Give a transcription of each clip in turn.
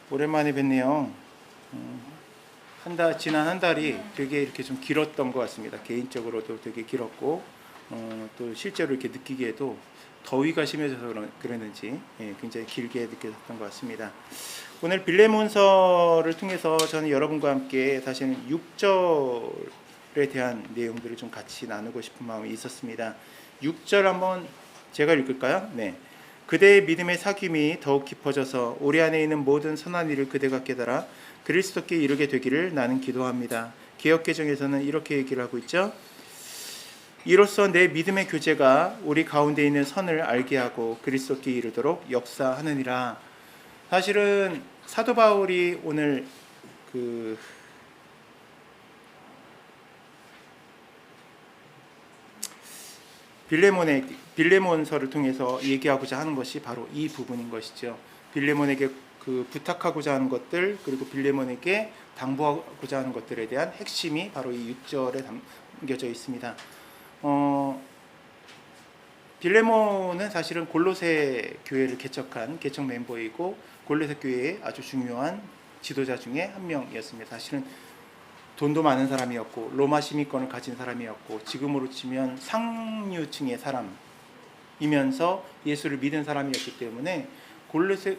오랜만에 뵙네요. 지난 한 달이 되게 이렇게 좀 길었던 것 같습니다. 개인적으로도 되게 길었고, 또 실제로 이렇게 느끼기에도 더위가 심해져서 그랬는지 굉장히 길게 느껴졌던 것 같습니다. 오늘 빌레몬서를 통해서 저는 여러분과 함께 사실은 6절에 대한 내용들을 좀 같이 나누고 싶은 마음이 있었습니다. 6절 한번 제가 읽을까요? 네. 그대의 믿음의 사귐이 더욱 깊어져서 우리 안에 있는 모든 선한 일을 그대가 깨달아 그리스도께 이르게 되기를 나는 기도합니다. 개역개정에서는 이렇게 얘기를 하고 있죠. 이로써 내 믿음의 교제가 우리 가운데 있는 선을 알게 하고 그리스도께 이르도록 역사하느니라. 사실은 사도 바울이 오늘 빌레몬서를 통해서 얘기하고자 하는 것이 바로 이 부분인 것이죠. 빌레몬에게 부탁하고자 하는 것들, 그리고 빌레몬에게 당부하고자 하는 것들에 대한 핵심이 바로 이 6절에 담겨져 있습니다. 빌레몬은 사실은 골로새 교회를 개척한 개척 멤버이고 골로새 교회의 아주 중요한 지도자 중에 한 명이었습니다. 사실은 돈도 많은 사람이었고 로마 시민권을 가진 사람이었고 지금으로 치면 상류층의 사람이면서 예수를 믿은 사람이었기 때문에 골로새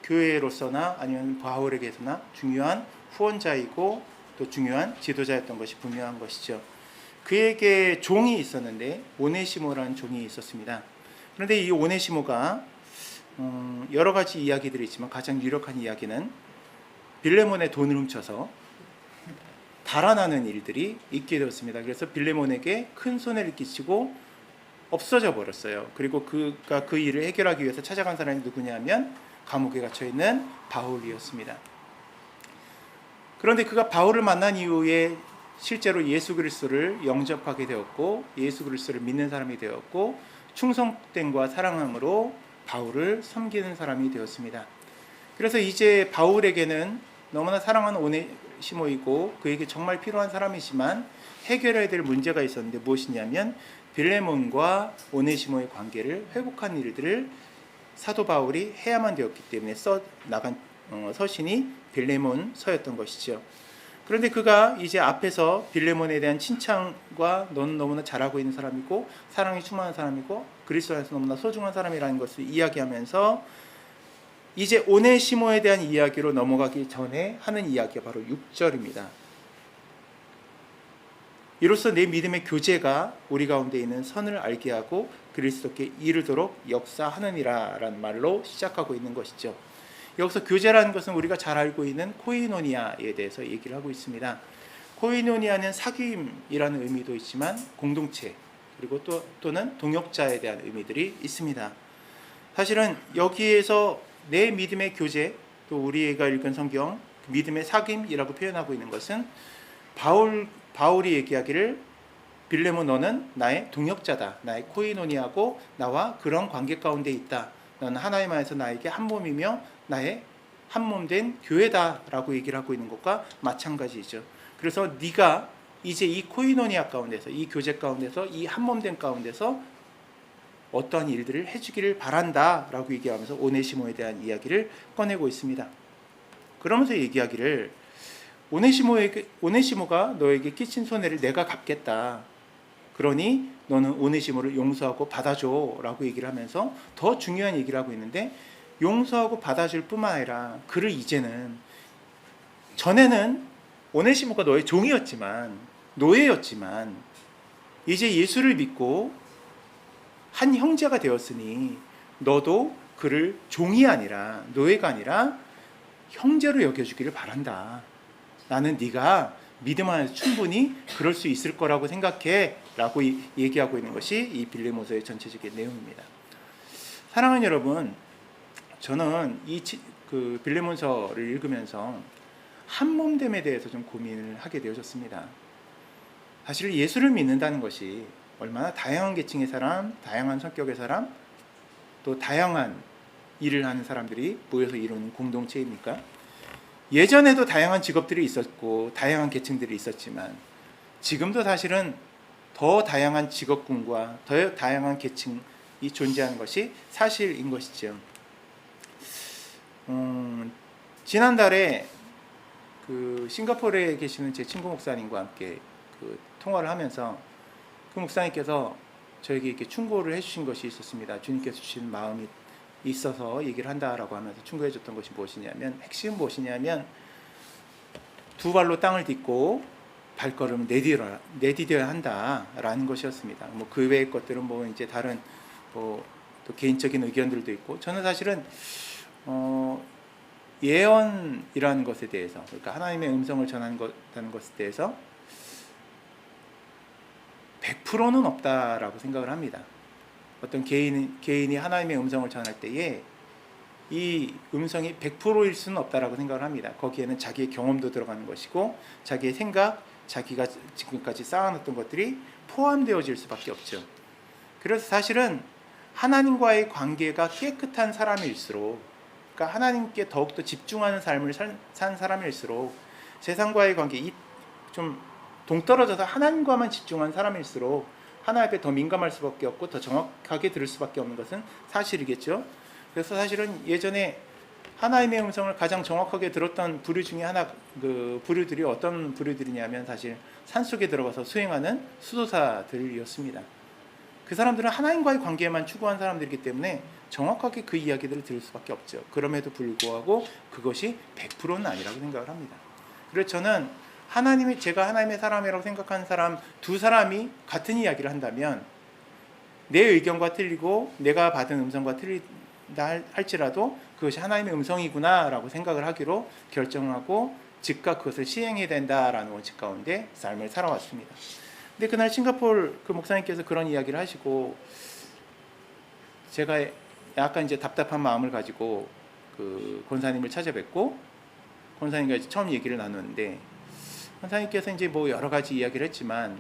교회로서나 아니면 바울에게서나 중요한 후원자이고 또 중요한 지도자였던 것이 분명한 것이죠. 그에게 종이 있었는데 오네시모라는 종이 있었습니다. 그런데 이 오네시모가 여러 가지 이야기들이 있지만 가장 유력한 이야기는 빌레몬의 돈을 훔쳐서 달아나는 일들이 있게 되었습니다. 그래서 빌레몬에게 큰 손해를 끼치고 없어져 버렸어요. 그리고 그가 그 일을 해결하기 위해서 찾아간 사람이 누구냐면 감옥에 갇혀 있는 바울이었습니다. 그런데 그가 바울을 만난 이후에 실제로 예수 그리스도를 영접하게 되었고 예수 그리스도를 믿는 사람이 되었고 충성됨과 사랑함으로 바울을 섬기는 사람이 되었습니다. 그래서 이제 바울에게는 너무나 사랑하는 오네시모이고 그에게 정말 필요한 사람이지만 해결해야 될 문제가 있었는데 무엇이냐면 빌레몬과 오네시모의 관계를 회복한 일들을 사도 바울이 해야만 되었기 때문에 나간 서신이 빌레몬서였던 것이죠. 그런데 그가 이제 앞에서 빌레몬에 대한 칭찬과 너는 너무나 잘하고 있는 사람이고 사랑이 충만한 사람이고 그리스도 안에서 너무나 소중한 사람이라는 것을 이야기하면서 이제 오네시모에 대한 이야기로 넘어가기 전에 하는 이야기가 바로 6절입니다. 이로써 내 믿음의 교제가 우리 가운데 있는 선을 알게 하고 그리스도께 이르도록 역사하느니라 라는 말로 시작하고 있는 것이죠. 여기서 교제라는 것은 우리가 잘 알고 있는 코이노니아에 대해서 얘기를 하고 있습니다. 코이노니아는 사귐이라는 의미도 있지만 공동체 그리고 또는 동역자에 대한 의미들이 있습니다. 사실은 여기에서 내 믿음의 교제 또 우리가 읽은 성경 믿음의 사귐이라고 표현하고 있는 것은 바울이 얘기하기를 빌레몬 너는 나의 동역자다. 나의 코이노니아고 나와 그런 관계 가운데 있다. 너는 하나님 안에서 나에게 한 몸이며 나의 한 몸 된 교회다라고 얘기를 하고 있는 것과 마찬가지죠. 그래서 네가 이제 이 코이노니아 가운데서 이 교제 가운데서 이 한 몸 된 가운데서 어떠한 일들을 해주기를 바란다라고 얘기하면서 오네시모에 대한 이야기를 꺼내고 있습니다. 그러면서 얘기하기를 오네시모가 너에게 끼친 손해를 내가 갚겠다. 그러니 너는 오네시모를 용서하고 받아줘 라고 얘기를 하면서 더 중요한 얘기를 하고 있는데 용서하고 받아줄 뿐만 아니라 그를 이제는 전에는 오네시모가 너의 종이었지만 노예였지만 이제 예수를 믿고 한 형제가 되었으니 너도 그를 종이 아니라 노예가 아니라 형제로 여겨주기를 바란다. 나는 네가 믿음 안에서 충분히 그럴 수 있을 거라고 생각해 라고 얘기하고 있는 것이 이 빌레몬서의 전체적인 내용입니다. 사랑하는 여러분, 저는 이 빌레몬서를 읽으면서 한몸됨에 대해서 좀 고민을 하게 되어졌습니다. 사실 예수를 믿는다는 것이 얼마나 다양한 계층의 사람, 다양한 성격의 사람, 또 다양한 일을 하는 사람들이 모여서 이루는 공동체입니까? 예전에도 다양한 직업들이 있었고 다양한 계층들이 있었지만 지금도 사실은 더 다양한 직업군과 더 다양한 계층이 존재하는 것이 사실인 것이죠. 지난달에 그 싱가포르에 계시는 제 친구 목사님과 함께 그 통화를 하면서 그 목사님께서 저에게 이렇게 충고를 해주신 것이 있었습니다. 주님께서 주신 마음이 있어서 얘기를 한다라고 하면서 충고해줬던 것이 무엇이냐면, 핵심은 무엇이냐면 두 발로 땅을 딛고 발걸음을 내디뎌야 한다라는 것이었습니다. 뭐 그 외의 것들은 뭐 이제 다른 뭐 또 개인적인 의견들도 있고, 저는 사실은 예언이라는 것에 대해서, 그러니까 하나님의 음성을 전하는 것에 대해서 100%는 없다라고 생각을 합니다. 어떤 개인이 하나님의 음성을 전할 때에 이 음성이 100%일 수는 없다라고 생각을 합니다. 거기에는 자기의 경험도 들어가는 것이고, 자기의 생각, 자기가 지금까지 쌓아놨던 것들이 포함되어질 수밖에 없죠. 그래서 사실은 하나님과의 관계가 깨끗한 사람일수록, 그러니까 하나님께 더욱더 집중하는 삶을 산 사람일수록, 세상과의 관계, 좀 동떨어져서 하나님과만 집중한 사람일수록 하나님 앞에 더 민감할 수밖에 없고 더 정확하게 들을 수밖에 없는 것은 사실이겠죠. 그래서 사실은 예전에 하나님의 음성을 가장 정확하게 들었던 부류 중에 하나, 그 부류들이 어떤 부류들이냐면 사실 산속에 들어가서 수행하는 수도사들이었습니다. 그 사람들은 하나님과의 관계만 추구한 사람들이기 때문에 정확하게 그 이야기들을 들을 수밖에 없죠. 그럼에도 불구하고 그것이 100%는 아니라고 생각을 합니다. 그래서 저는 제가 하나님의 사람이라고 생각하는 사람 두 사람이 같은 이야기를 한다면, 내 의견과 틀리고 내가 받은 음성과 틀리다 할지라도 그것이 하나님의 음성이구나 라고 생각을 하기로 결정하고 즉각 그것을 시행해야 된다라는 원칙 가운데 삶을 살아왔습니다. 근데 그날 싱가포르 그 목사님께서 그런 이야기를 하시고, 제가 약간 이제 답답한 마음을 가지고 그 권사님을 찾아뵙고 권사님과 이제 처음 얘기를 나눴는데, 권사님께서 이제 뭐 여러 가지 이야기를 했지만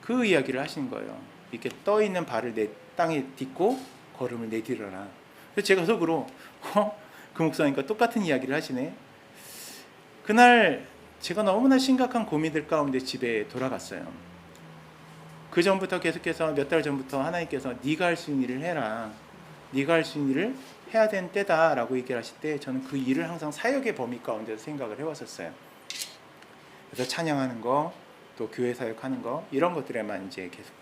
그 이야기를 하시는 거예요. 이렇게 떠 있는 발을 내 땅에 딛고 걸음을 내디뎌라. 그래서 제가 속으로 그 목사님과 똑같은 이야기를 하시네. 그날 제가 너무나 심각한 고민들 가운데 집에 돌아갔어요. 그 전부터 계속해서 몇 달 전부터 하나님께서 네가 할 수 있는 일을 해라, 네가 할 수 있는 일을 해야 되는 때다라고 얘기를 하실 때, 저는 그 일을 항상 사역의 범위 가운데서 생각을 해왔었어요. 그래서 찬양하는 거, 또 교회 사역하는 거, 이런 것들에만 이제 계속.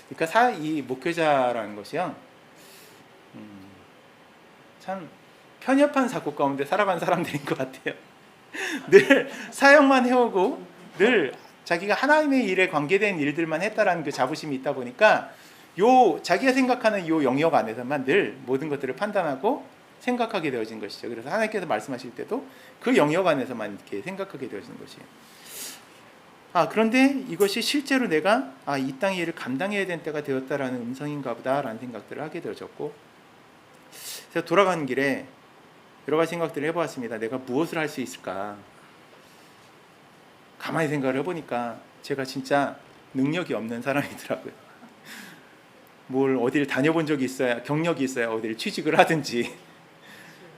그러니까 이 목회자라는 것이요, 참 편협한 사고 가운데 살아간 사람들인 것 같아요. 늘 사역만 해오고 늘 자기가 하나님의 일에 관계된 일들만 했다라는 그 자부심이 있다 보니까 자기가 생각하는 요 영역 안에서만 늘 모든 것들을 판단하고 생각하게 되어진 것이죠. 그래서 하나님께서 말씀하실 때도 그 영역 안에서만 이렇게 생각하게 되어지는 것이에요. 그런데 이것이 실제로 내가 이 땅의 일을 감당해야 되는 때가 되었다라는 음성인가 보다라는 생각들을 하게 되어졌고, 제가 돌아가는 길에 여러 가지 생각들을 해보았습니다. 내가 무엇을 할 수 있을까? 가만히 생각을 해보니까 제가 진짜 능력이 없는 사람이더라고요. 뭘 어디를 다녀본 적이 있어야, 경력이 있어야 어디를 취직을 하든지.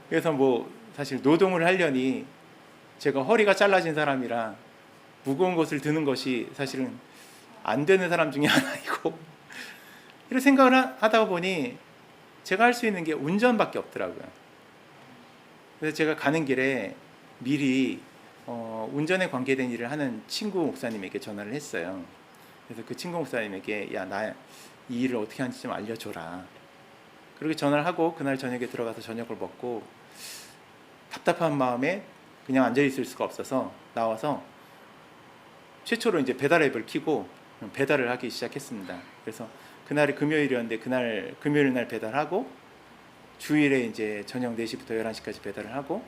그래서 뭐 사실 노동을 하려니 제가 허리가 잘라진 사람이라 무거운 것을 드는 것이 사실은 안 되는 사람 중에 하나이고, 이런 생각을 하다 보니 제가 할 수 있는 게 운전밖에 없더라고요. 그래서 제가 가는 길에 미리 운전에 관계된 일을 하는 친구 목사님에게 전화를 했어요. 그래서 그 친구 목사님에게 나 이 일을 어떻게 하는지 좀 알려줘라. 그렇게 전화를 하고 그날 저녁에 들어가서 저녁을 먹고, 답답한 마음에 그냥 앉아있을 수가 없어서 나와서 최초로 이제 배달 앱을 켜고 배달을 하기 시작했습니다. 그래서 그날이 금요일이었는데 그날 금요일 날 배달하고, 주일에 이제 저녁 4시부터 11시까지 배달을 하고,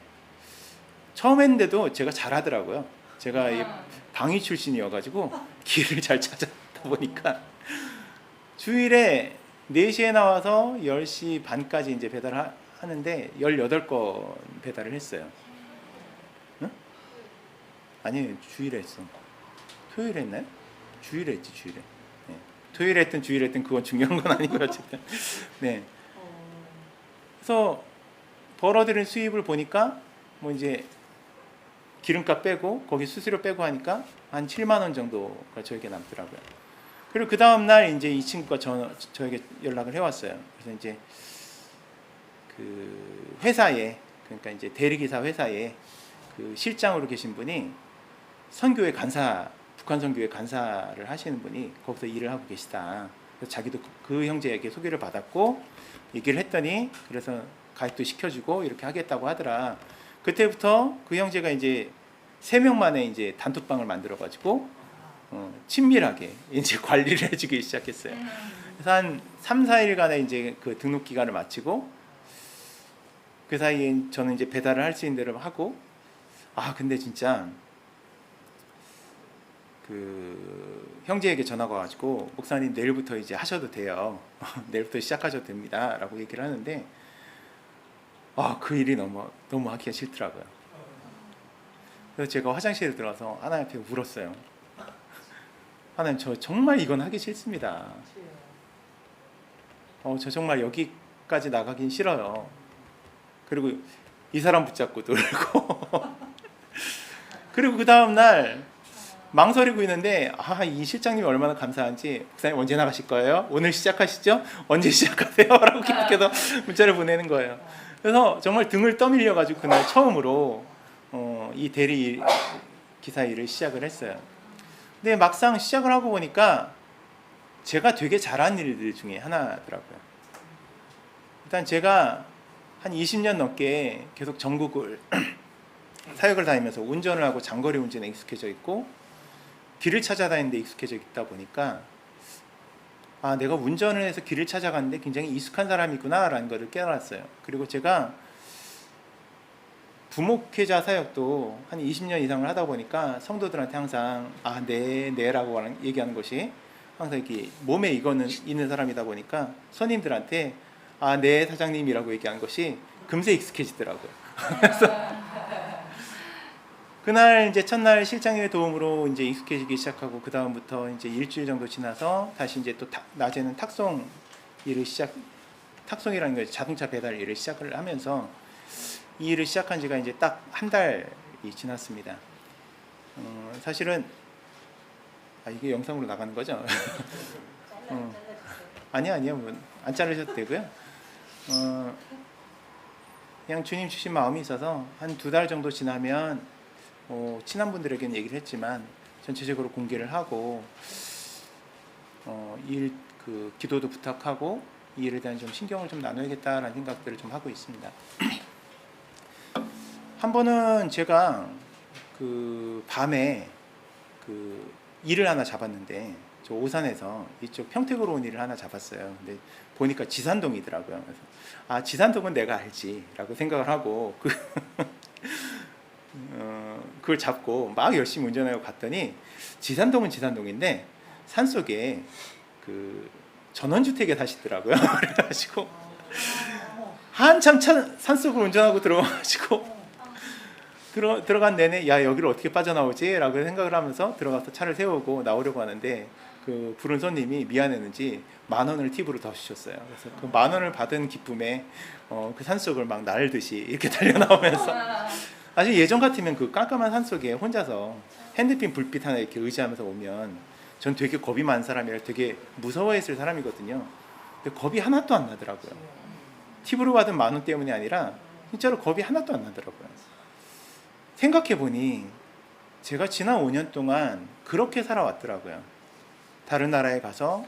처음 했는데도 제가 잘하더라고요. 제가 방위 출신이어가지고 길을 잘 찾았다 보니까 주일에 4시에 나와서 10시 반까지 이제 배달을 하는데 18건 배달을 했어요. 응? 아니, 주일에 했어. 토요일에 했나요? 주일에 했지, 주일에. 네. 토요일에 했든 그건 중요한 건 아니고요, 어쨌든. 네. 그래서 벌어들인 수입을 보니까 뭐 이제 기름값 빼고 거기 수수료 빼고 하니까 한 7만 원 정도가 저에게 남더라고요. 그리고 그 다음 날 이제 이 친구가 저에게 연락을 해왔어요. 그래서 이제 그 회사에 그러니까 이제 대리기사 회사에 그 실장으로 계신 분이 선교회 간사, 북한 선교회 간사를 하시는 분이 거기서 일을 하고 계시다. 그래서 자기도 그 형제에게 소개를 받았고 얘기를 했더니 그래서 가입도 시켜주고 이렇게 하겠다고 하더라. 그때부터 그 형제가 이제 3명만에 이제 단톡방을 만들어가지고 친밀하게 이제 관리를 해주기 시작했어요. 그래서 한 3, 4일간의 이제 그 등록 기간을 마치고 그 사이에 저는 이제 배달을 할 수 있는 대로 하고 근데 진짜 그 형제에게 전화가 와가지고 목사님 내일부터 이제 하셔도 돼요. 내일부터 시작하셔도 됩니다. 라고 얘기를 하는데 그 일이 너무 하기가 싫더라고요. 그래서 제가 화장실에 들어가서 하나님 앞에 울었어요. 하나님, 저 정말 이건 하기 싫습니다. 저 정말 여기까지 나가긴 싫어요. 그리고 이 사람 붙잡고 놀고 그리고 그 다음날 망설이고 있는데 이 실장님이 얼마나 감사한지 목사님 언제 나가실 거예요? 오늘 시작하시죠? 언제 시작하세요? 라고 계속해서 문자를 보내는 거예요. 그래서 정말 등을 떠밀려 가지고 그날 처음으로 이 대리 기사 일을 시작을 했어요. 근데 막상 시작을 하고 보니까 제가 되게 잘하는 일들 중에 하나더라고요. 일단 제가 한 20년 넘게 계속 전국을 사역을 다니면서 운전을 하고 장거리 운전에 익숙해져 있고 길을 찾아다니는 데 익숙해져 있다 보니까 내가 운전을 해서 길을 찾아가는데 굉장히 익숙한 사람이구나 라는 것을 깨달았어요. 그리고 제가 부목회자 사역도 한 20년 이상을 하다 보니까 성도들한테 항상 네 라고 얘기하는 것이 항상 이렇게 몸에 있는 사람이다 보니까 손님들한테 네 사장님이라고 얘기하는 것이 금세 익숙해지더라고요. 그래서 그날 이제 첫날 실장님의 도움으로 이제 익숙해지기 시작하고 그 다음부터 이제 일주일 정도 지나서 다시 이제 또 낮에는 탁송이라는 거 자동차 배달 일을 시작을 하면서 이 일을 시작한 지가 이제 딱 한 달이 지났습니다. 사실은 이게 영상으로 나가는 거죠? 아니요, 뭐 안 자르셔도 되고요. 그냥 주님 주신 마음이 있어서 한 2달 정도 지나면 친한 분들에게는 얘기를 했지만 전체적으로 공개를 하고 기도도 부탁하고 이 일에 대한 좀 신경을 좀 나눠야겠다라는 생각들을 좀 하고 있습니다. 한 번은 제가 그 밤에 그 일을 하나 잡았는데 저 오산에서 이쪽 평택으로 온 일을 하나 잡았어요. 근데 보니까 지산동이더라고요. 그래서 지산동은 내가 알지라고 생각을 하고 그걸 잡고 막 열심히 운전하고 갔더니 지산동은 지산동인데 산속에 그 전원주택에 사시더라고요. 그래가지고 한참 산속을 운전하고 들어가가지고 들어간 내내 여기를 어떻게 빠져나오지? 라고 생각을 하면서 들어가서 차를 세우고 나오려고 하는데 그 부른 손님이 미안했는지 10,000원을 팁으로 더 주셨어요. 그래서 그 10,000원을 받은 기쁨에 그 산속을 막 날듯이 이렇게 달려나오면서 사실 예전 같으면 그 깜깜한 산속에 혼자서 핸드핀 불빛 하나 이렇게 의지하면서 오면 전 되게 겁이 많은 사람이라 되게 무서워했을 사람이거든요. 근데 겁이 하나도 안 나더라고요. 팁으로 받은 10,000원 때문이 아니라 진짜로 겁이 하나도 안 나더라고요. 생각해보니 제가 지난 5년 동안 그렇게 살아왔더라고요. 다른 나라에 가서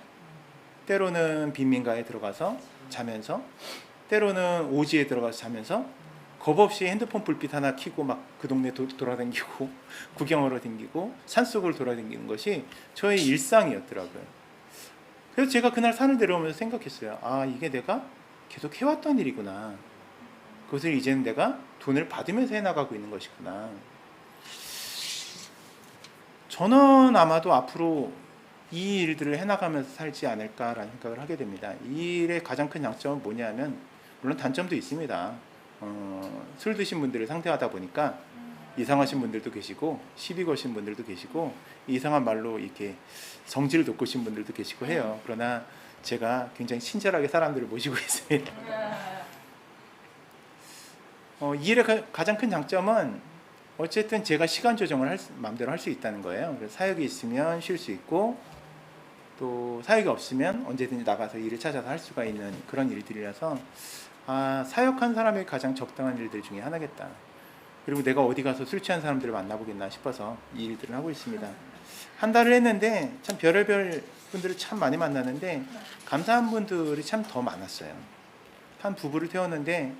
때로는 빈민가에 들어가서 자면서 때로는 오지에 들어가서 자면서 겁 없이 핸드폰 불빛 하나 켜고 막 그 동네 돌아다니고 구경하러 다니고 산속을 돌아다니는 것이 저의 일상이었더라고요. 그래서 제가 그날 산을 내려오면서 생각했어요. 이게 내가 계속 해왔던 일이구나. 그것을 이제는 내가 돈을 받으면서 해나가고 있는 것이구나. 저는 아마도 앞으로 이 일들을 해나가면서 살지 않을까라는 생각을 하게 됩니다. 이 일의 가장 큰 장점은 뭐냐면 물론 단점도 있습니다. 술 드신 분들을 상대하다 보니까 이상하신 분들도 계시고 시비 거신 분들도 계시고 이상한 말로 이렇게 성질을 돋구신 분들도 계시고 해요. 그러나 제가 굉장히 친절하게 사람들을 모시고 있습니다. 이 일의 가장 큰 장점은 어쨌든 제가 시간 조정을 마음대로 할 수 있다는 거예요. 그래서 사역이 있으면 쉴 수 있고 또 사역이 없으면 언제든지 나가서 일을 찾아서 할 수가 있는 그런 일들이라서 아, 사역한 사람의 가장 적당한 일들 중에 하나겠다. 그리고 내가 어디 가서 술 취한 사람들을 만나보겠나 싶어서 이 일들을 하고 있습니다. 한 달을 했는데 참 별의별 분들을 참 많이 만났는데 감사한 분들이 참 더 많았어요. 한 부부를 태웠는데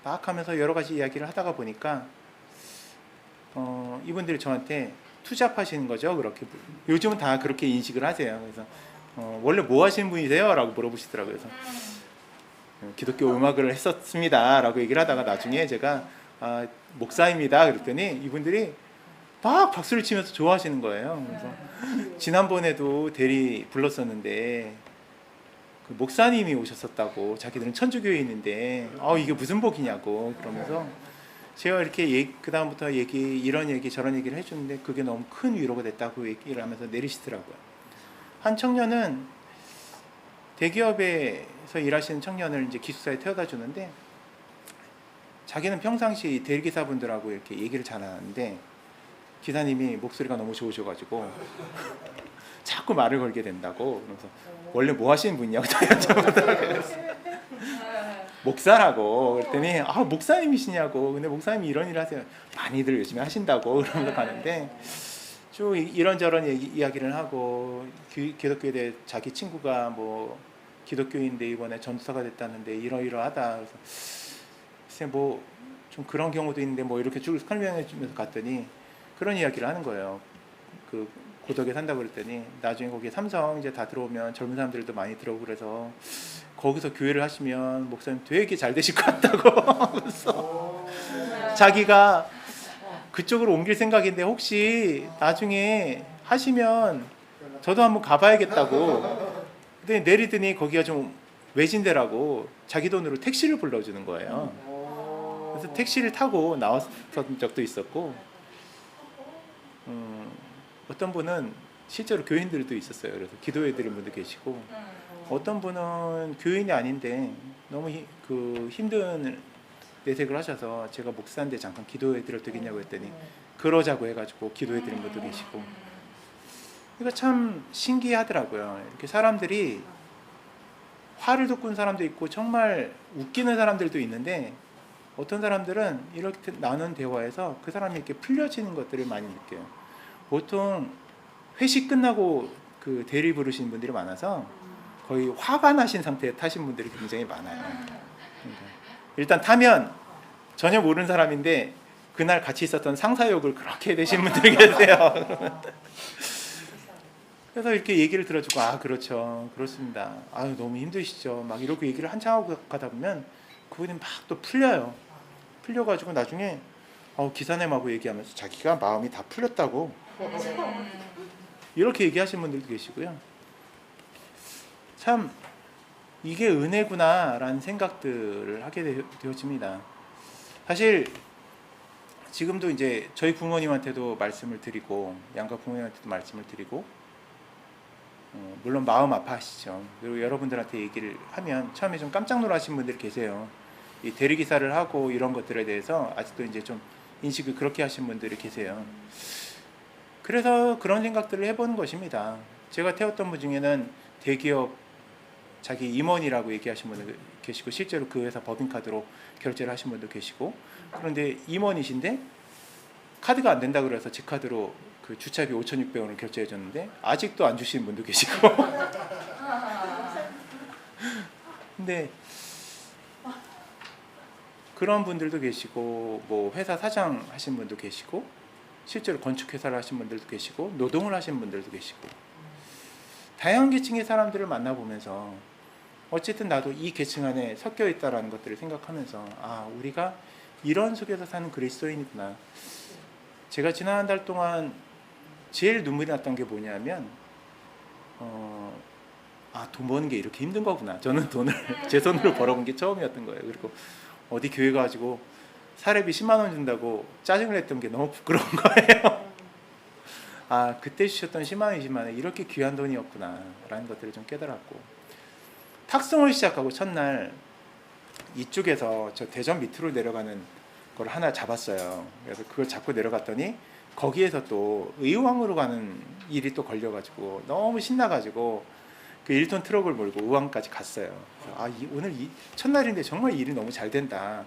막 하면서 여러 가지 이야기를 하다가 보니까 이분들이 저한테 투잡하시는 거죠. 그렇게 요즘은 다 그렇게 인식을 하세요. 그래서 원래 뭐 하시는 분이세요? 라고 물어보시더라고요. 그래서 기독교 음악을 했었습니다 라고 얘기를 하다가 나중에 제가 목사입니다 그랬더니 이분들이 막 박수를 치면서 좋아하시는 거예요. 그래서 지난번에도 대리 불렀었는데 그 목사님이 오셨었다고, 자기들은 천주교인인데 이게 무슨 복이냐고 그러면서 제가 이렇게 그 다음부터 이런 얘기 저런 얘기를 해주는데 그게 너무 큰 위로가 됐다고 얘기를 하면서 내리시더라고요. 한 청년은 대기업에서 일하시는 청년을 이제 기숙사에 태워다 주는데 자기는 평상시 대리기사분들하고 이렇게 얘기를 잘 하는데 기사님이 목소리가 너무 좋으셔가지고 자꾸 말을 걸게 된다고. 그래서 원래 뭐 하시는 분이냐고 여쭤보더라고요. 목사라고. 그랬더니 목사님이시냐고. 근데 목사님이 이런 일을 하세요. 많이들 열심히 하신다고. 그러면서 가는데 쭉 이런저런 이야기를 하고 기독교에 대해 자기 친구가 뭐 기독교인데 이번에 전도사가 됐다는데 이러이러하다. 그래서 글쎄 뭐 좀 그런 경우도 있는데 뭐 이렇게 쭉 설명해 주면서 갔더니 그런 이야기를 하는 거예요. 그 고덕에 산다고 그랬더니 나중에 거기 삼성 이제 다 들어오면 젊은 사람들도 많이 들어오고 그래서 거기서 교회를 하시면 목사님 되게 잘 되실 것 같다고. 그래서 자기가 그쪽으로 옮길 생각인데 혹시 나중에 하시면 저도 한번 가봐야겠다고. 근데 내리더니 거기가 좀 외진데라고 자기 돈으로 택시를 불러주는 거예요. 그래서 택시를 타고 나왔던 적도 있었고, 어떤 분은 실제로 교인들도 있었어요. 그래서 기도해 드린 분도 계시고, 어떤 분은 교인이 아닌데 너무 힘든 내색을 하셔서 제가 목사인데 잠깐 기도해 드려도 되겠냐고 했더니 그러자고 해가지고 기도해 드린 분도 계시고. 이거 참 신기하더라고요. 이렇게 사람들이 화를 돋군 사람도 있고 정말 웃기는 사람들도 있는데 어떤 사람들은 이렇게 나눈 대화에서 그 사람이 이렇게 풀려지는 것들을 많이 느껴요. 보통 회식 끝나고 그 대리 부르시는 분들이 많아서 거의 화가 나신 상태에 타신 분들이 굉장히 많아요. 일단 타면 전혀 모르는 사람인데 그날 같이 있었던 상사 욕을 그렇게 되신 분들이 계세요. 그래서 이렇게 얘기를 들어주고 그렇죠, 그렇습니다, 너무 힘드시죠, 막 이렇게 얘기를 한참 하고 가다 보면 그분이 막 또 풀려가지고 나중에 기사님하고 얘기하면서 자기가 마음이 다 풀렸다고 이렇게 얘기하시는 분들도 계시고요. 참 이게 은혜구나라는 생각들을 하게 되어집니다. 사실 지금도 이제 저희 부모님한테도 말씀을 드리고 양가 부모님한테도 말씀을 드리고 물론 마음 아파하시죠. 그리고 여러분들한테 얘기를 하면 처음에 좀 깜짝 놀라신 분들이 계세요. 이 대리기사를 하고 이런 것들에 대해서 아직도 이제 좀 인식을 그렇게 하신 분들이 계세요. 그래서 그런 생각들을 해보는 것입니다. 제가 태웠던 분 중에는 대기업 자기 임원이라고 얘기하신 분도 계시고 실제로 그 회사 법인카드로 결제를 하신 분도 계시고, 그런데 임원이신데 카드가 안 된다 그래서 제 카드로 그 주차비 5,600원을 결제해 줬는데 아직도 안 주시는 분도 계시고 근데 그런 분들도 계시고 뭐 회사 사장 하신 분도 계시고 실제로 건축회사를 하신 분들도 계시고 노동을 하신 분들도 계시고 다양한 계층의 사람들을 만나보면서 어쨌든 나도 이 계층 안에 섞여 있다라는 것들을 생각하면서 우리가 이런 속에서 사는 그리스도인이구나. 제가 지난 한 달 동안 제일 눈물이 났던 게 뭐냐면 돈 버는 게 이렇게 힘든 거구나. 저는 돈을 제 손으로 벌어본 게 처음이었던 거예요. 그리고 어디 교회 가지고 사례비 10만 원 준다고 짜증을 냈던 게 너무 부끄러운 거예요. 그때 주셨던 10만 원, 20만 원 이렇게 귀한 돈이었구나 라는 것들을 좀 깨달았고, 탁송을 시작하고 첫날 이쪽에서 저 대전 밑으로 내려가는 걸 하나 잡았어요. 그래서 그걸 잡고 내려갔더니 거기에서 또 의왕으로 가는 일이 또 걸려가지고 너무 신나가지고 그 1톤 트럭을 몰고 우왕까지 갔어요. 오늘 첫날인데 정말 일이 너무 잘 된다.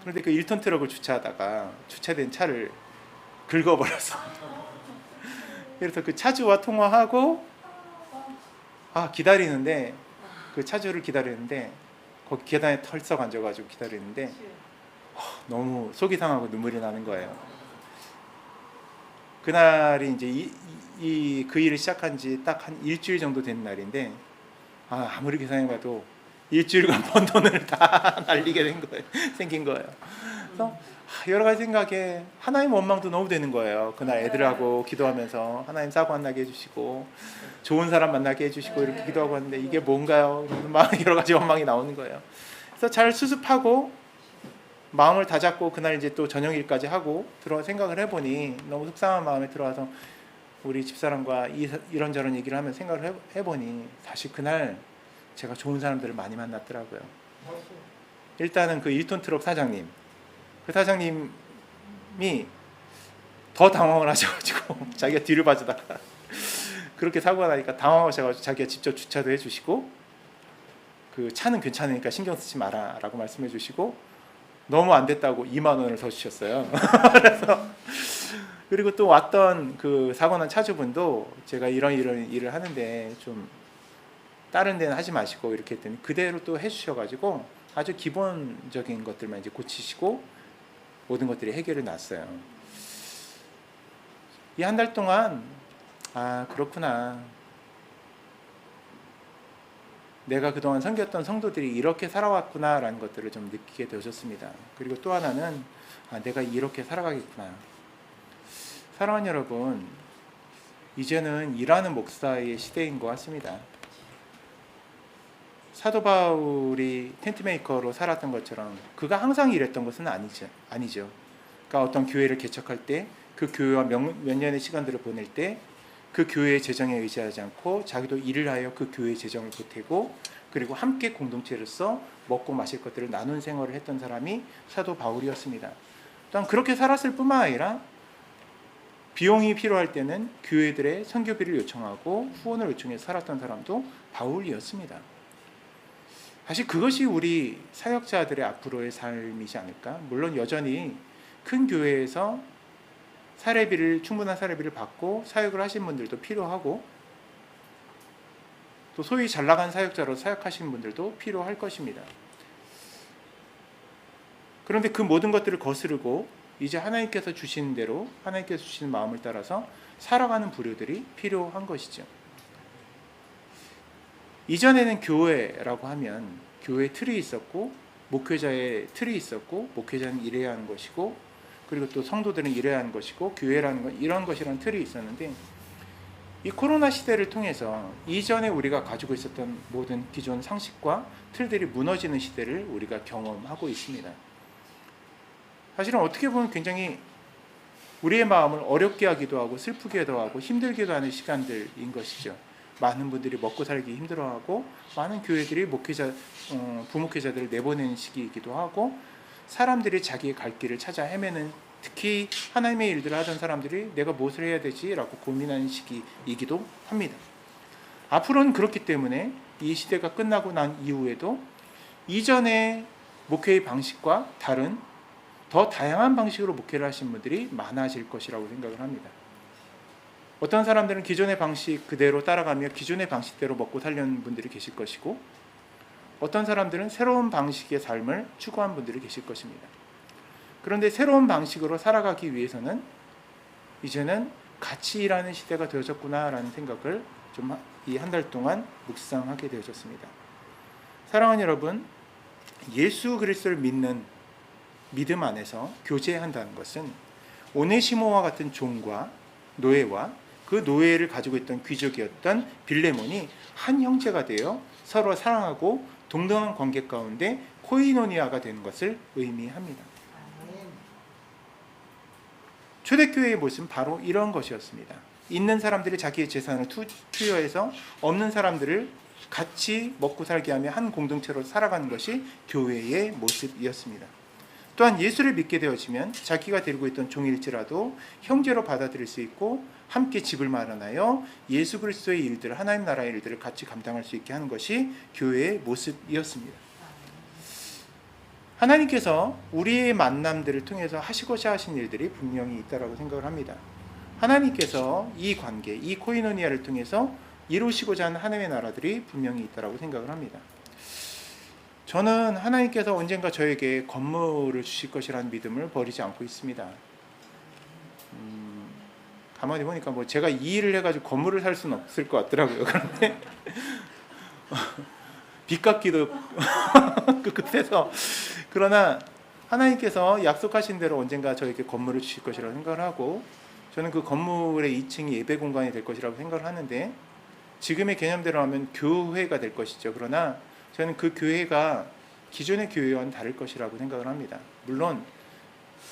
그런데 그 1톤 트럭을 주차하다가 주차된 차를 긁어버렸어. 그래서 그 차주와 통화하고 기다리는데 그 차주를 기다리는데 거기 계단에 털썩 앉아가지고 기다리는데 너무 속이 상하고 눈물이 나는 거예요. 그날이 이제 그 일을 시작한 지 딱 한 일주일 정도 된 날인데 아무리 계산해봐도 일주일간 번 돈을 다 날리게 생긴 거예요. 그래서 여러 가지 생각에 하나님 원망도 너무 되는 거예요. 그날 애들하고 기도하면서 하나님 사고 안 나게 해주시고 좋은 사람 만나게 해주시고 이렇게 기도하고 하는데 이게 뭔가요? 막 여러 가지 원망이 나오는 거예요. 그래서 잘 수습하고 마음을 다잡고 그날 이제 또 저녁 일까지 하고 생각을 해보니 너무 속상한 마음에 들어와서 우리 집사람과 이런저런 얘기를 하면서 생각을 해보니 사실 그날 제가 좋은 사람들을 많이 만났더라고요. 일단은 그 1톤 트럭 사장님, 그 사장님이 더 당황을 하셔가지고 자기가 뒤를 봐주다가 그렇게 사고가 나니까 당황하셔가지고 자기가 직접 주차도 해주시고 그 차는 괜찮으니까 신경 쓰지 마라 라고 말씀해 주시고 너무 안 됐다고 2만 원을 더 주셨어요. 그래서 그리고 또 왔던 그 사고 난 차주분도 제가 이런 일을 하는데 좀 다른 데는 하지 마시고 이렇게 했더니 그대로 또 해주셔가지고 아주 기본적인 것들만 이제 고치시고 모든 것들이 해결이 났어요. 이 한 달 동안 그렇구나. 내가 그동안 섬겼던 성도들이 이렇게 살아왔구나라는 것들을 좀 느끼게 되어졌습니다. 그리고 또 하나는 내가 이렇게 살아가겠구나. 사랑하는 여러분, 이제는 일하는 목사의 시대인 것 같습니다. 사도 바울이 텐트메이커로 살았던 것처럼 그가 항상 일했던 것은 아니죠. 그러니까 어떤 교회를 개척할 때 그 교회와 몇 년의 시간들을 보낼 때 그 교회의 재정에 의지하지 않고 자기도 일을 하여 그 교회의 재정을 보태고 그리고 함께 공동체로서 먹고 마실 것들을 나눈 생활을 했던 사람이 사도 바울이었습니다. 또한 그렇게 살았을 뿐만 아니라 비용이 필요할 때는 교회들의 선교비를 요청하고 후원을 요청해서 살았던 사람도 바울이었습니다. 사실 그것이 우리 사역자들의 앞으로의 삶이지 않을까? 물론 여전히 큰 교회에서 충분한 사례비를 받고 사역을 하신 분들도 필요하고 또 소위 잘 나간 사역자로 사역하신 분들도 필요할 것입니다. 그런데 그 모든 것들을 거스르고 이제 하나님께서 주시는 대로 하나님께서 주시는 마음을 따라서 살아가는 부류들이 필요한 것이죠. 이전에는 교회라고 하면 교회 틀이 있었고 목회자의 틀이 있었고 목회자는 일해야 하는 것이고 그리고 또 성도들은 일해야 하는 것이고 교회라는 건 이런 것이라는 틀이 있었는데 이 코로나 시대를 통해서 이전에 우리가 가지고 있었던 모든 기존 상식과 틀들이 무너지는 시대를 우리가 경험하고 있습니다. 사실은 어떻게 보면 굉장히 우리의 마음을 어렵게 하기도 하고 슬프게도 하고 힘들기도 하는 시간들인 것이죠. 많은 분들이 먹고 살기 힘들어하고 많은 교회들이 부목회자들을 내보내는 시기이기도 하고 사람들이 자기의 갈 길을 찾아 헤매는 특히 하나님의 일들을 하던 사람들이 내가 무엇을 해야 되지? 라고 고민하는 시기이기도 합니다. 앞으로는 그렇기 때문에 이 시대가 끝나고 난 이후에도 이전의 목회의 방식과 다른 더 다양한 방식으로 목회를 하신 분들이 많아질 것이라고 생각을 합니다. 어떤 사람들은 기존의 방식 그대로 따라가며 기존의 방식대로 먹고 살려는 분들이 계실 것이고 어떤 사람들은 새로운 방식의 삶을 추구한 분들이 계실 것입니다. 그런데 새로운 방식으로 살아가기 위해서는 이제는 같이 일하는 시대가 되어졌구나라는 생각을 좀 이 한 달 동안 묵상하게 되어졌습니다. 사랑하는 여러분, 예수 그리스도를 믿는 믿음 안에서 교제한다는 것은 오네시모와 같은 종과 노예와 그 노예를 가지고 있던 귀족이었던 빌레몬이 한 형제가 되어 서로 사랑하고 동등한 관계 가운데 코이노니아가 되는 것을 의미합니다. 초대교회의 모습은 바로 이런 것이었습니다. 있는 사람들이 자기의 재산을 투여해서 없는 사람들을 같이 먹고 살게 하며 한 공동체로 살아가는 것이 교회의 모습이었습니다. 또한 예수를 믿게 되어지면 자기가 데리고 있던 종일지라도 형제로 받아들일 수 있고 함께 집을 마련하여 예수 그리스도의 일들, 하나님 나라의 일들을 같이 감당할 수 있게 하는 것이 교회의 모습이었습니다. 하나님께서 우리의 만남들을 통해서 하시고자 하신 일들이 분명히 있다고 생각을 합니다. 하나님께서 이 관계, 이 코이노니아를 통해서 이루시고자 하는 하나님의 나라들이 분명히 있다고 생각을 합니다. 저는 하나님께서 언젠가 저에게 건물을 주실 것이라는 믿음을 버리지 않고 있습니다. 가만히 보니까 뭐 제가 이 일을 해가지고 건물을 살 수는 없을 것 같더라고요. 그런데 빚 갚기도 급급해서, 그러나 하나님께서 약속하신 대로 언젠가 저에게 건물을 주실 것이라고 생각을 하고, 저는 그 건물의 2층이 예배 공간이 될 것이라고 생각을 하는데, 지금의 개념대로 하면 교회가 될 것이죠. 그러나 저는 그 교회가 기존의 교회와는 다를 것이라고 생각을 합니다. 물론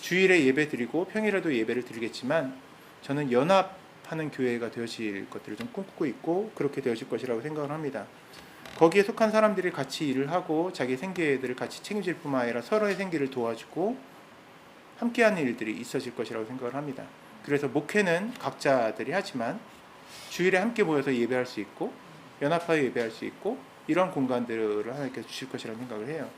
주일에 예배 드리고 평일에도 예배를 드리겠지만, 저는 연합하는 교회가 되어질 것들을 좀 꿈꾸고 있고 그렇게 되어질 것이라고 생각을 합니다. 거기에 속한 사람들이 같이 일을 하고 자기 생계들을 같이 책임질 뿐만 아니라 서로의 생계를 도와주고 함께하는 일들이 있어질 것이라고 생각을 합니다. 그래서 목회는 각자들이 하지만 주일에 함께 모여서 예배할 수 있고 연합하여 예배할 수 있고 이런 공간들을 하나님께서 주실 것이라고 생각을 해요.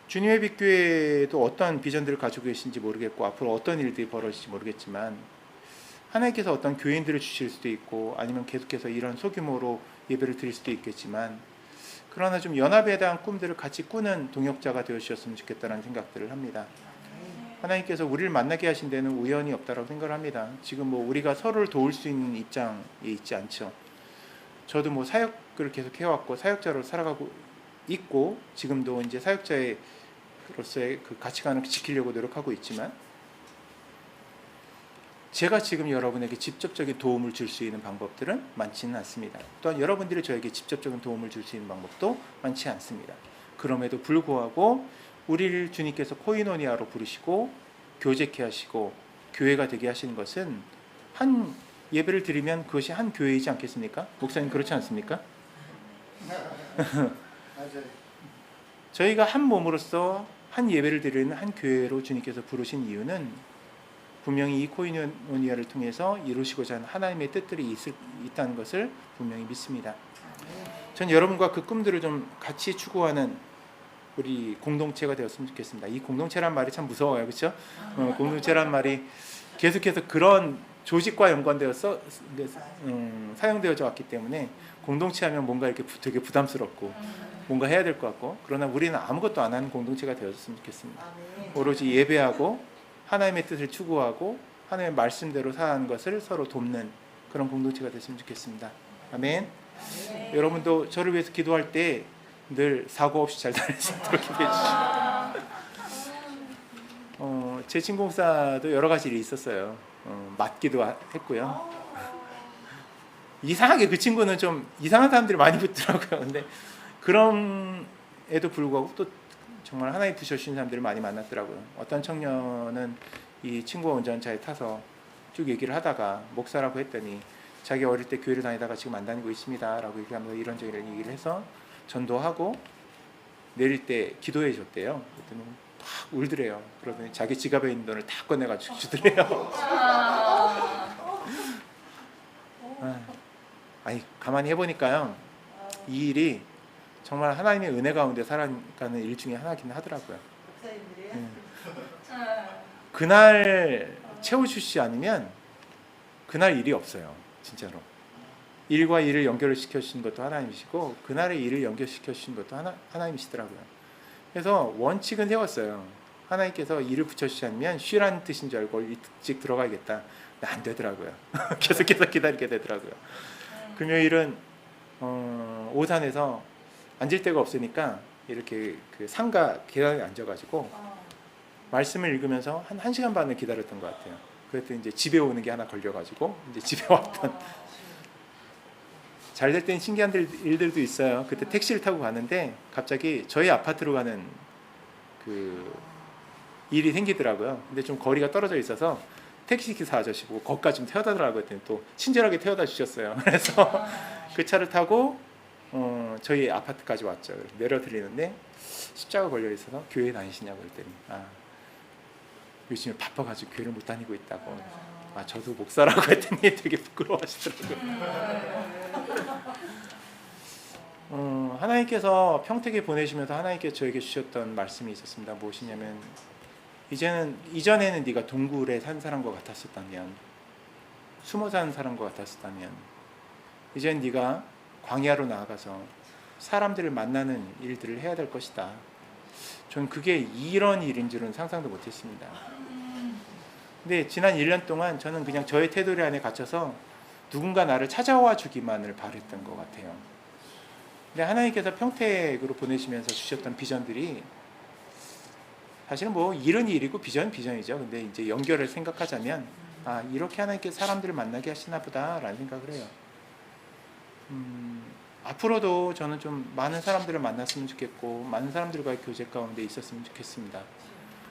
주님의 빛교회도 어떤 비전들을 가지고 계신지 모르겠고 앞으로 어떤 일들이 벌어질지 모르겠지만, 하나님께서 어떤 교인들을 주실 수도 있고 아니면 계속해서 이런 소규모로 예배를 드릴 수도 있겠지만, 그러나 좀 연합에 대한 꿈들을 같이 꾸는 동역자가 되어주셨으면 좋겠다는 생각들을 합니다. 하나님께서 우리를 만나게 하신 데는 우연이 없다고 생각을 합니다. 지금 뭐 우리가 서로를 도울 수 있는 입장에 있지 않죠. 저도 뭐 사역을 계속 해왔고 사역자로 살아가고 있고 지금도 이제 사역자로서의 그 가치관을 지키려고 노력하고 있지만, 제가 지금 여러분에게 직접적인 도움을 줄 수 있는 방법들은 많지는 않습니다. 또한 여러분들이 저에게 직접적인 도움을 줄 수 있는 방법도 많지 않습니다. 그럼에도 불구하고 우리를 주님께서 코이노니아로 부르시고 교제케 하시고 교회가 되게 하시는 것은, 한 예배를 드리면 그것이 한 교회이지 않겠습니까? 목사님 그렇지 않습니까? 저희가 한 몸으로서 한 예배를 드리는 한 교회로 주님께서 부르신 이유는 분명히 이 코이노니아를 통해서 이루시고자 하는 하나님의 뜻들이 있다는 것을 분명히 믿습니다. 전 여러분과 그 꿈들을 좀 같이 추구하는 우리 공동체가 되었으면 좋겠습니다. 이 공동체란 말이 참 무서워요, 그렇죠? 공동체란 말이 계속해서 그런 조직과 연관되어서 사용되어져 왔기 때문에 공동체 하면 뭔가 이렇게 되게 부담스럽고 뭔가 해야 될 것 같고, 그러나 우리는 아무것도 안 하는 공동체가 되었으면 좋겠습니다. 오로지 예배하고 하나님의 뜻을 추구하고 하나님의 말씀대로 사는 것을 서로 돕는 그런 공동체가 됐으면 좋겠습니다. 아멘. 여러분도 저를 위해서 기도할 때 늘 사고 없이 잘 다닐 수 있도록 기도해 주시죠. 제 친구 목사도 여러 가지 일이 있었어요. 맞기도 했고요. 이상하게 그 친구는 좀 이상한 사람들이 많이 붙더라고요. 근데 그럼에도 불구하고 또 정말 하나님 부셔주신 사람들을 많이 만났더라고요. 어떤 청년은 이 친구가 운전차에 타서 쭉 얘기를 하다가 목사라고 했더니 자기 어릴 때 교회를 다니다가 지금 안 다니고 있습니다 라고 얘기하면서 이런저런 얘기를 해서 전도하고 내릴 때 기도해 줬대요. 그랬더니 막 울더래요. 그러더니 자기 지갑에 있는 돈을 다 꺼내가지고 주더래요. 아니 가만히 해보니까요, 이 일이 정말 하나님의 은혜 가운데 살아가는 일 중에 하나긴 하더라고요. 그날 채워주시지 않으면 그날 일이 없어요. 진짜로 일과 일을 연결시켜 주신 것도 하나님이시고 그날의 일을 연결시켜 주신 것도 하나님이시더라고요. 그래서 원칙은 세웠어요. 하나님께서 일을 붙여주지 않으면 쉬라는 뜻인 줄 알고 일찍 들어가야겠다. 안 되더라고요. 계속해서 기다리게 되더라고요. 금요일은 오산에서 앉을 데가 없으니까 이렇게 그 상가 계단에 앉아가지고 말씀을 읽으면서 한 1시간 반을 기다렸던 것 같아요. 그랬더니 이제 집에 오는 게 하나 걸려가지고 이제 집에 왔던. 잘 될 땐 신기한 일들도 있어요. 그때 택시를 타고 가는데 갑자기 저희 아파트로 가는 그 일이 생기더라고요. 근데 좀 거리가 떨어져 있어서 택시기사 아저씨 보고 거기까지 좀 태워다 달라고 했더니 또 친절하게 태워다 주셨어요. 그래서 그 차를 타고 저희 아파트까지 왔죠. 내려드리는데 십자가 걸려 있어서 교회 다니시냐고 그랬더니 요즘에 바빠가지고 교회를 못 다니고 있다고. 저도 목사라고 했더니 되게 부끄러워하시더라고요. 하나님께서 평택에 보내시면서 하나님께서 저에게 주셨던 말씀이 있었습니다. 무엇이냐면 이전에는 네가 동굴에 산 사람과 같았었다면, 숨어 사는 사람과 같았었다면, 이제는 네가 광야로 나아가서 사람들을 만나는 일들을 해야 될 것이다. 전 그게 이런 일인 줄은 상상도 못했습니다. 근데 지난 1년 동안 저는 그냥 저의 테두리 안에 갇혀서 누군가 나를 찾아와 주기만을 바랬던 것 같아요. 근데 하나님께서 평택으로 보내시면서 주셨던 비전들이 사실은 뭐 일은 일이고 비전이죠. 근데 이제 연결을 생각하자면 이렇게 하나님께서 사람들을 만나게 하시나 보다라는 생각을 해요. 앞으로도 저는 좀 많은 사람들을 만났으면 좋겠고 많은 사람들과의 교제 가운데 있었으면 좋겠습니다.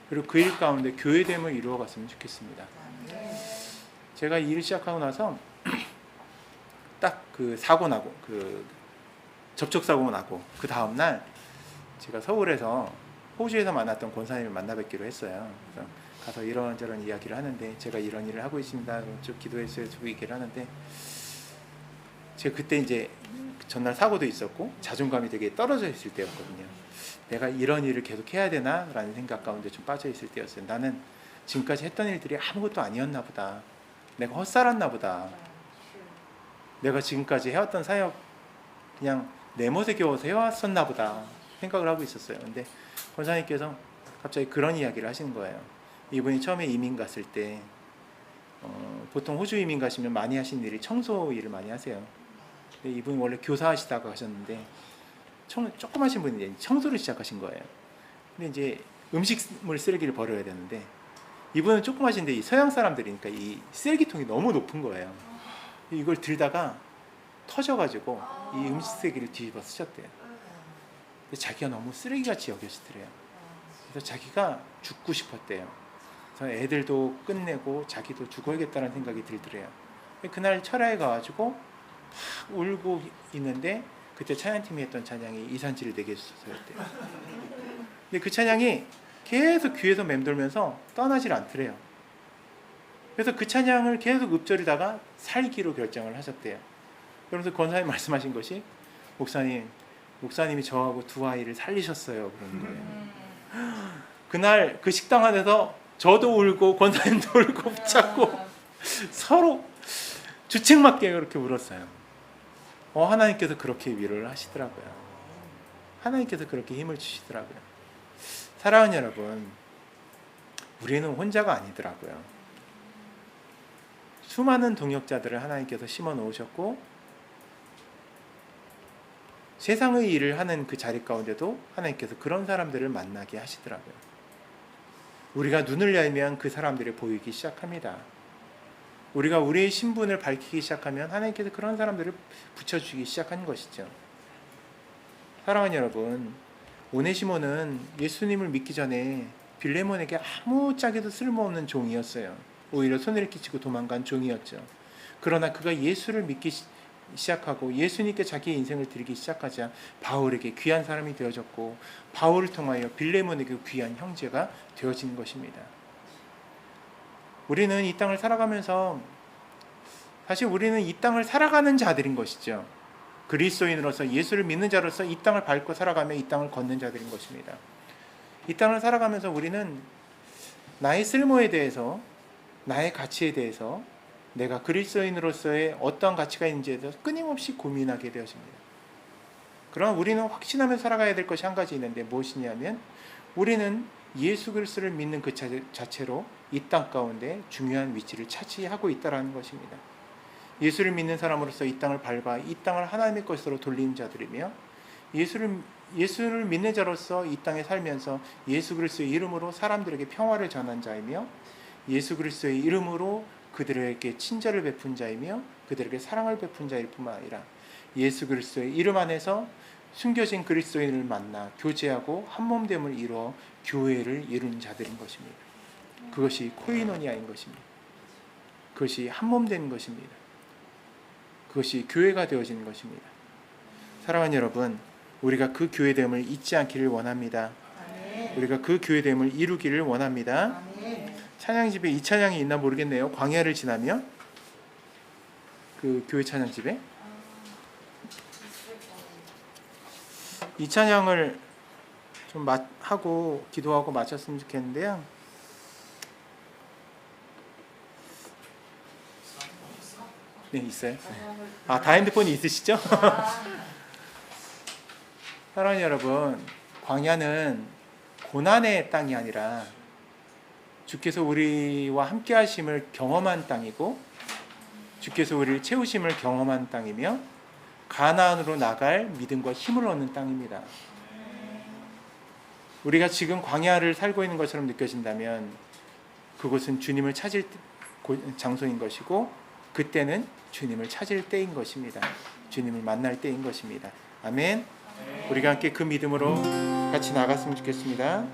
그리고 그 일 가운데 교회됨을 이루어갔으면 좋겠습니다. 제가 이 일을 시작하고 나서 딱 그 사고 나고 그 접촉사고가 나고 그 다음날 제가 서울에서 호주에서 만났던 권사님을 만나 뵙기로 했어요. 그래서 가서 이런저런 이야기를 하는데 제가 이런 일을 하고 있습니다. 쭉 기도했어요. 쭉 얘기를 하는데 제가 그때 이제 전날 사고도 있었고 자존감이 되게 떨어져 있을 때였거든요. 내가 이런 일을 계속 해야 되나? 라는 생각 가운데 좀 빠져 있을 때였어요. 나는 지금까지 했던 일들이 아무것도 아니었나 보다. 내가 헛살았나 보다. 내가 지금까지 해왔던 사역 그냥 내 못에 겨워서 해왔었나 보다 생각을 하고 있었어요. 근데 권사님께서 갑자기 그런 이야기를 하시는 거예요. 이분이 처음에 이민 갔을 때 보통 호주 이민 가시면 많이 하시는 일이 청소 일을 많이 하세요. 근데 이분이 원래 교사하시다가 가셨는데 조그마신 분이 이제 청소를 시작하신 거예요. 근데 이제 음식물 쓰레기를 버려야 되는데 이분은 조그마신데 이 서양 사람들이니까 이 쓰레기통이 너무 높은 거예요. 이걸 들다가 터져가지고 이 음식 쓰레기를 뒤집어 쓰셨대요. 근데 자기가 너무 쓰레기같이 여겨지더래요. 그래서 자기가 죽고 싶었대요. 그래서 애들도 끝내고 자기도 죽어야겠다는 생각이 들더래요. 그날 철야에 가가지고 막 울고 있는데 그때 찬양팀이 했던 찬양이 이산지를 내게 주소서였대요. 근데 그 찬양이 계속 귀에서 맴돌면서 떠나질 않더래요. 그래서 그 찬양을 계속 읊조리다가 살기로 결정을 하셨대요. 그러면서 권사님 말씀하신 것이 목사님이 저하고 두 아이를 살리셨어요. 그러는 거예요. 그날 그 식당 안에서 저도 울고 권사님도 울고 붙잡고 서로 주책맞게 그렇게 울었어요. 하나님께서 그렇게 위로를 하시더라고요. 하나님께서 그렇게 힘을 주시더라고요. 사랑하는 여러분, 우리는 혼자가 아니더라고요. 수많은 동역자들을 하나님께서 심어 놓으셨고 세상의 일을 하는 그 자리 가운데도 하나님께서 그런 사람들을 만나게 하시더라고요. 우리가 눈을 열면 그 사람들이 보이기 시작합니다. 우리가 우리의 신분을 밝히기 시작하면 하나님께서 그런 사람들을 붙여주기 시작하는 것이죠. 사랑하는 여러분, 오네시모는 예수님을 믿기 전에 빌레몬에게 아무짝에도 쓸모없는 종이었어요. 오히려 손해를 끼치고 도망간 종이었죠. 그러나 그가 예수를 믿기 시작하고 예수님께 자기의 인생을 드리기 시작하자 바울에게 귀한 사람이 되어졌고 바울을 통하여 빌레몬에게 귀한 형제가 되어진 것입니다. 우리는 이 땅을 살아가면서 사실 우리는 이 땅을 살아가는 자들인 것이죠. 그리스도인으로서 예수를 믿는 자로서 이 땅을 밟고 살아가며 이 땅을 걷는 자들인 것입니다. 이 땅을 살아가면서 우리는 나의 쓸모에 대해서 나의 가치에 대해서 내가 그리스도인으로서의 어떠한 가치가 있는지에 대해서 끊임없이 고민하게 되어집니다. 그러나 우리는 확신하며 살아가야 될 것이 한 가지 있는데 무엇이냐면 우리는 예수 그리스도를 믿는 그 자체로 이 땅 가운데 중요한 위치를 차지하고 있다는 것입니다. 예수를 믿는 사람으로서 이 땅을 밟아 이 땅을 하나님의 것으로 돌리는 자들이며 예수를 믿는 자로서 이 땅에 살면서 예수 그리스도의 이름으로 사람들에게 평화를 전한 자이며 예수 그리스도의 이름으로 그들에게 친절을 베푼 자이며 그들에게 사랑을 베푼 자일 뿐만 아니라 예수 그리스도의 이름 안에서 숨겨진 그리스도인을 만나 교제하고 한몸됨을 이루어 교회를 이루는 자들인 것입니다. 그것이 코이노니아인 것입니다. 그것이 한몸된 것입니다. 그것이 교회가 되어지는 것입니다. 사랑하는 여러분, 우리가 그 교회됨을 잊지 않기를 원합니다. 우리가 그 교회됨을 이루기를 원합니다. 찬양집에 이 찬양이 있나 모르겠네요. 광야를 지나며, 그 교회 찬양집에 이 찬양을 좀 하고 기도하고 마쳤으면 좋겠는데요. 네, 있어요. 아, 다 핸드폰이 있으시죠? 사랑하는 여러분, 광야는 고난의 땅이 아니라 주께서 우리와 함께 하심을 경험한 땅이고, 주께서 우리를 채우심을 경험한 땅이며, 가나안으로 나갈 믿음과 힘을 얻는 땅입니다. 우리가 지금 광야를 살고 있는 것처럼 느껴진다면 그곳은 주님을 찾을 장소인 것이고, 그때는 주님을 찾을 때인 것입니다. 주님을 만날 때인 것입니다. 아멘. 우리가 함께 그 믿음으로 같이 나갔으면 좋겠습니다.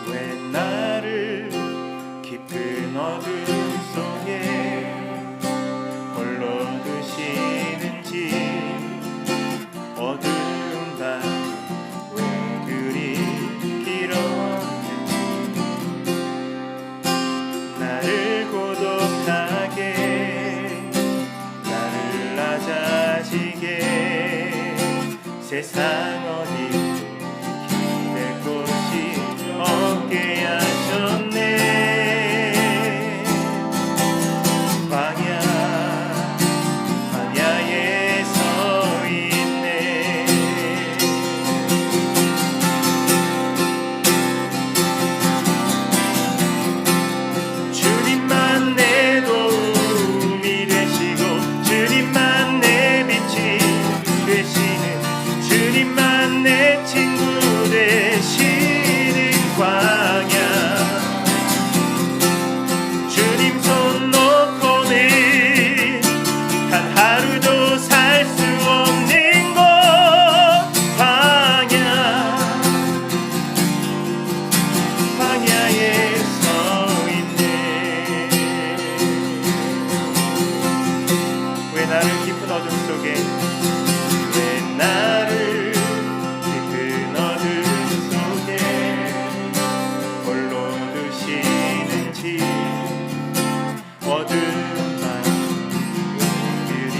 왜 나를 깊은 어둠 속에 홀로 두시는지, 어두운 밤 왜 그리 길었는지, 나를 고독하게, 나를 낮아지게, 세상 어디 기댈 곳이 없게 하셨네. 광야에 서 있네. 주님만 내 도움이 되시고, 주님만 내 빛이 되시는, 주님만 내 친구 되시는 광야. 주님 손 놓고는 단 하루도 살 수 없는 곳, 광야에 서 있네. 왜 나를 깊은 어둠 속에, 왜 나를 깊은 어둠 속에 홀로 두시는지, 어두운 밤 그리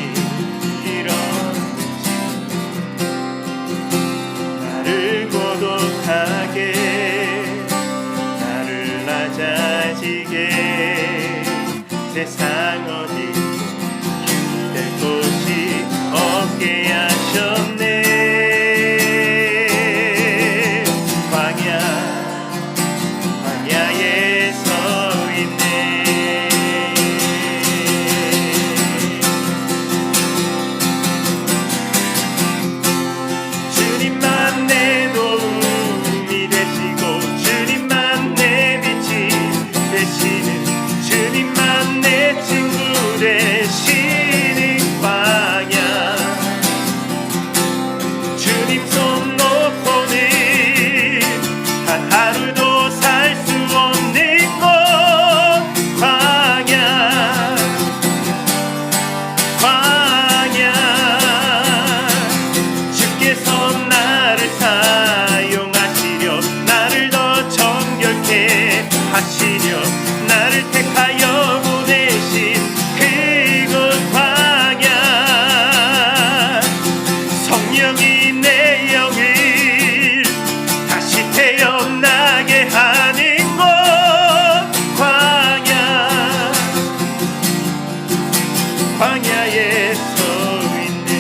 길었는지, 나를 고독하게, 나를 낮아지게, 세상 어디 기댈 곳이 없게 하셨네. 광야에 서 있네. 주님만 내 도움이 되시고, 주님만 내 빛이 되시는, 주님만 내 친구 되시는 광야. 주님 손 놓고는 단 하루도 살 수 없는 곳, 광야. 주께서 나를 사용하시려, 나를 더 정결케 하시려, 나를 택하여 보내신 그곳 광야. 성령이 내 영을 다시 태어나게 하는 곳, 광야에 서 있네.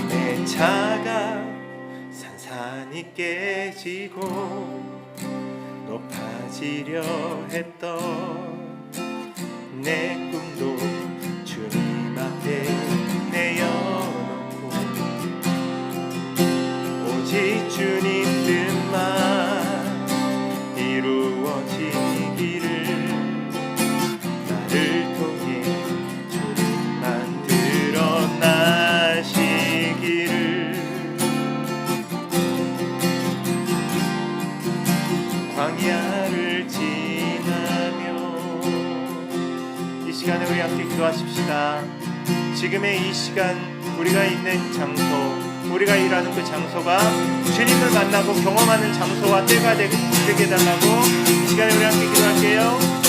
내 차가 산산이 깨지고 높아지려 했던 내 꿈도 주님 앞에 내어놓고, 오직 주님 뜻만 이루어지기를, 나를 통해 주님만 드러나시기를, 광야를 지나며. 이 시간에 우리 함께 기도하십시다. 지금의 이 시간 우리가 있는 장소, 우리가 일하는 그 장소가 주님을 만나고 경험하는 장소와 때가 되게 해달라고 이 시간에 우리 함께 기도할게요.